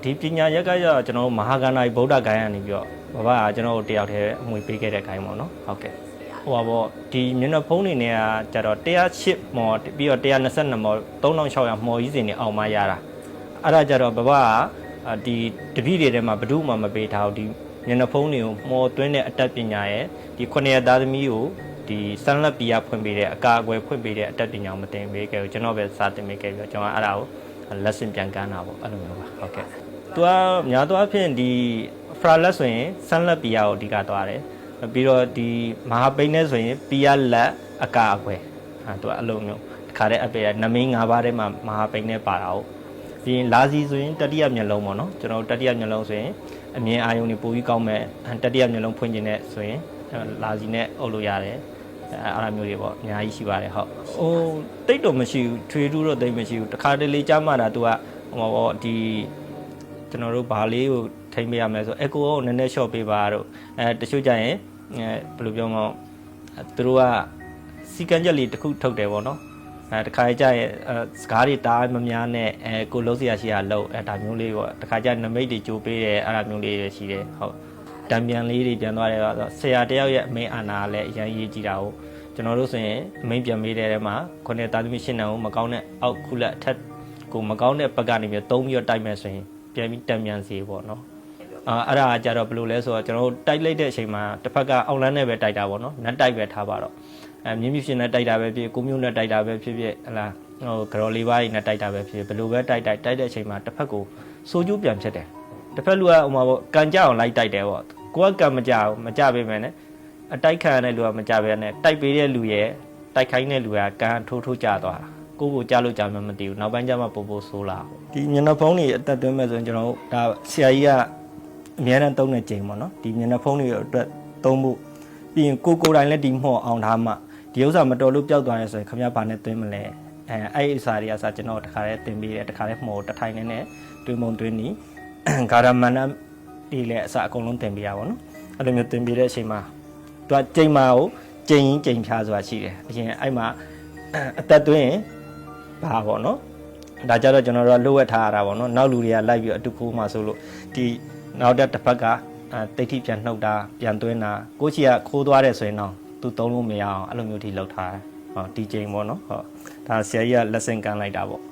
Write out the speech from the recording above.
ဒီပညာရက်ကကျကျွန်တော်တို့မဟာကန္နာဗုဒ္ဓဂိုင်းကနေပြီးတော့ဘာကကျွန်တော်တို့တယောက်တည်းအမွေပေးခဲ့တဲ့ဂိုင်းပေါ့နော်ဟုတ်ကဲ့ဟိုပါပေါ့ဒီမျက်နှာဖုံးနေနဲ့ကကျတော့108မော်ပြီးတော့122မော်3600မော်ကြီးစင်နေအောင်မရတာအဲ့ဒါကြတော့ဘာကဒီတပည့်တွေထဲမှာဘယ်သူမှမပေးထားဘူးဒီမျက်နှာဖုံးတွေကိုမော်သွင်းတဲ့အတတ်ပညာရဲ့ဒီ9ရက်သားသမီးကိုဒီဆန်းလက်ပီရဖွင့်ပေးတဲ့အကာအကွယ်ဖွင့်ပေးတဲ့အတတ်ပညာကိုမတင်ပေးခဲ့ဘူးကျွန်တော်ပဲစာတင်ပေးခဲ့ပြီးတော့ကျွန်တော်အဲ့ဒါကိုလက်ဆင့်ပြန်ကမ်းတာပေါ့အဲ့လိုမျိုးပါဟုတ်ကဲ့သူကများသောအားဖြင့်ဒီဖရာလက်ဆိုရင်ဆန်းလက်ပီရကိုအဓိကသွားတယ်ပြီးတော့ဒီမဟာပိန်းနဲ့ဆိုရင်ပီရလက်အကာအကွယ်သူကအဲ့လိုမျိုးတခါတည်းအပေနမင်း၅ပါးထဲမှာမဟာပိန်းနဲ့ပါတာဟုတ်ပြီးရင်လာစီဆိုရင်တတိယမျက်လုံးပေါ့နော်ကျွန်တော်တတိယမျက်လုံးဆိုရင်အမြင်အာရုံတွေပိုပြီးကောင်းမဲ့တတိယမျက်လုံးဖွင့်ခြင်းနဲ့ဆိုရင်လာစီနဲ့အုပ်လို့ရတယ်အဲ့လိုမျိုးတွေပေါ့အများကြီးရှိပါတယ်ဟုတ်ဟိုတိတ်တော့မရှိဘူးထွေထူးတော့တိတ်မရှိဘူးတခါတလေကြားမှတာသူကဟိုပေါ့ဒီကျွန်တော်တို့ဘာလေးကိုထိမ့်ပေးရမယ်ဆိုအက်ကိုကိုနည်းနည်း short ပေးပါတော့တချို့ကြရင်ဘယ်လိုပြောမလဲသူတို့ကစီကံချက်လေးတစ်ခုထုတ်တယ်ပေါ့နော်တခါကြရင်စကားတွေတားမများနဲ့ကိုလုံးစရာရှိတာလုံးဒါမျိုးလေးပေါ့တခါကြနမိတ်တွေကြိုးပေးတယ်အဲ့လိုမျိုးလေးတွေရှိတယ်ဟုတ်တံပြန်လေးတွေပြန်သွားတယ်ဆိုဆရာတယောက်ရဲ့အမိန်အာဏာလည်းအရင်ရေးကြည့်တာကိုကျွန်တော်တို့ဆိုရင်အမိန်ပြန်ပေးတဲ့ထဲမှာခုနှစ်သားသမီးရှင်းတယ်ကိုမကောင်းတဲ့အောက်ခုလက်အထက်ကိုမကောင်းတဲ့ဘက်ကနေပြီးသုံးပြီးတော့တိုက်မယ်ဆိုရင်ပြန်ပြီးတံပြန်စီပေါ့နော်အဲ့ဒါကြတော့ဘယ်လိုလဲဆိုတော့ကျွန်တော်တို့တိုက်လိုက်တဲ့အချိန်မှာတစ်ဖက်ကအောက်လန်းနဲ့ပဲတိုက်တာပေါ့နော်နတ်တိုက်ပဲထားပါတော့မြင်းမြရှင်နဲ့တိုက်တာပဲဖြစ်ကိုမျိုးနဲ့တိုက်တာပဲဖြစ်ဖြစ်ဟလာဟိုဂရော်လေးပါးနဲ့တိုက်တာပဲဖြစ်ဘယ်လိုပဲတိုက်တဲ့အချိန်မှာတစ်ဖက်ကိုစိုးကျိုးပြန်ဖြစ်တယ်တစ်ဖက်လူကဟိုမှာပေါ့ကန်ကြအောင်လိုက်တိုက်တယ်ပေါ့ကိုကကန်မကြဘူးမကြပေးမယ်နဲ့အတိုက်ခံရတဲ့လူကမကြပဲနဲ့တိုက်ပေးတဲ့လူရဲ့တိုက်ခိုင်းတဲ့လူကကန်ထိုးကြသွားတာကိုကိုကြလို့ကြမှမသိဘူးနောက်ပိုင်းကျမှပို့ဆိုးလာဒီမျက်နှာဖုံးတွေအသက်သွင်းမဲ့ဆိုရင်ကျွန်တော်တို့ဒါဆရာကြီးကအများနဲ့သုံးတဲ့ကြိမ်ပေါ့နော်ဒီမျက်နှာဖုံးတွေအတွက်သုံးဖို့ပြီးရင်ကိုတိုင်းလည်းဒီမှော့အောင်ထားမှဒီဥစ္စာမတော်လို့ပျောက်သွားရဲဆိုရင်ခင်ဗျားဘာနဲ့သွင်းမလဲအဲ့ဒီအစာတွေကကျွန်တော်တခါတည်းတင်ပေးတယ်တခါတည်းမှော်တထိုင်နဲ့တွင်းမုံတွင်းနီဂါရမန်နဒီလည်းအစာအကုန်လုံးတင်ပေးရပါတော့အဲ့လိုမျိုးတင်ပေးတဲ့အချိန်မှာသူကကြိမ်မာကိုကြိမ်ရင်ကြိမ်ဖြားဆိုတာရှိတယ်အရင်အဲ့မှာအသက်သွင်းဘာပေါ့နော်ဒါကြတော့ကျွန်တော်တို့လှုပ်ဝက်ထားရတာပေါ့နော်နောက်လူတွေကလိုက်ပြီးအတူခိုးမှဆိုလို့ဒီနောက်တစ်ဖက်ကတိတ်ထိပြန်နှုတ်တာပြန်သွင်းတာကိုချီကခိုးသွားတယ်ဆိုရင်တော့သူသုံးလို့မရအောင်အဲ့လိုမျိုးထိလှုပ်ထားတယ်ဟောဒီချိန်ပေါ့နော်ဟောဒါဆရာကြီးကလက်ဆင့်ကမ်းလိုက်တာပေါ့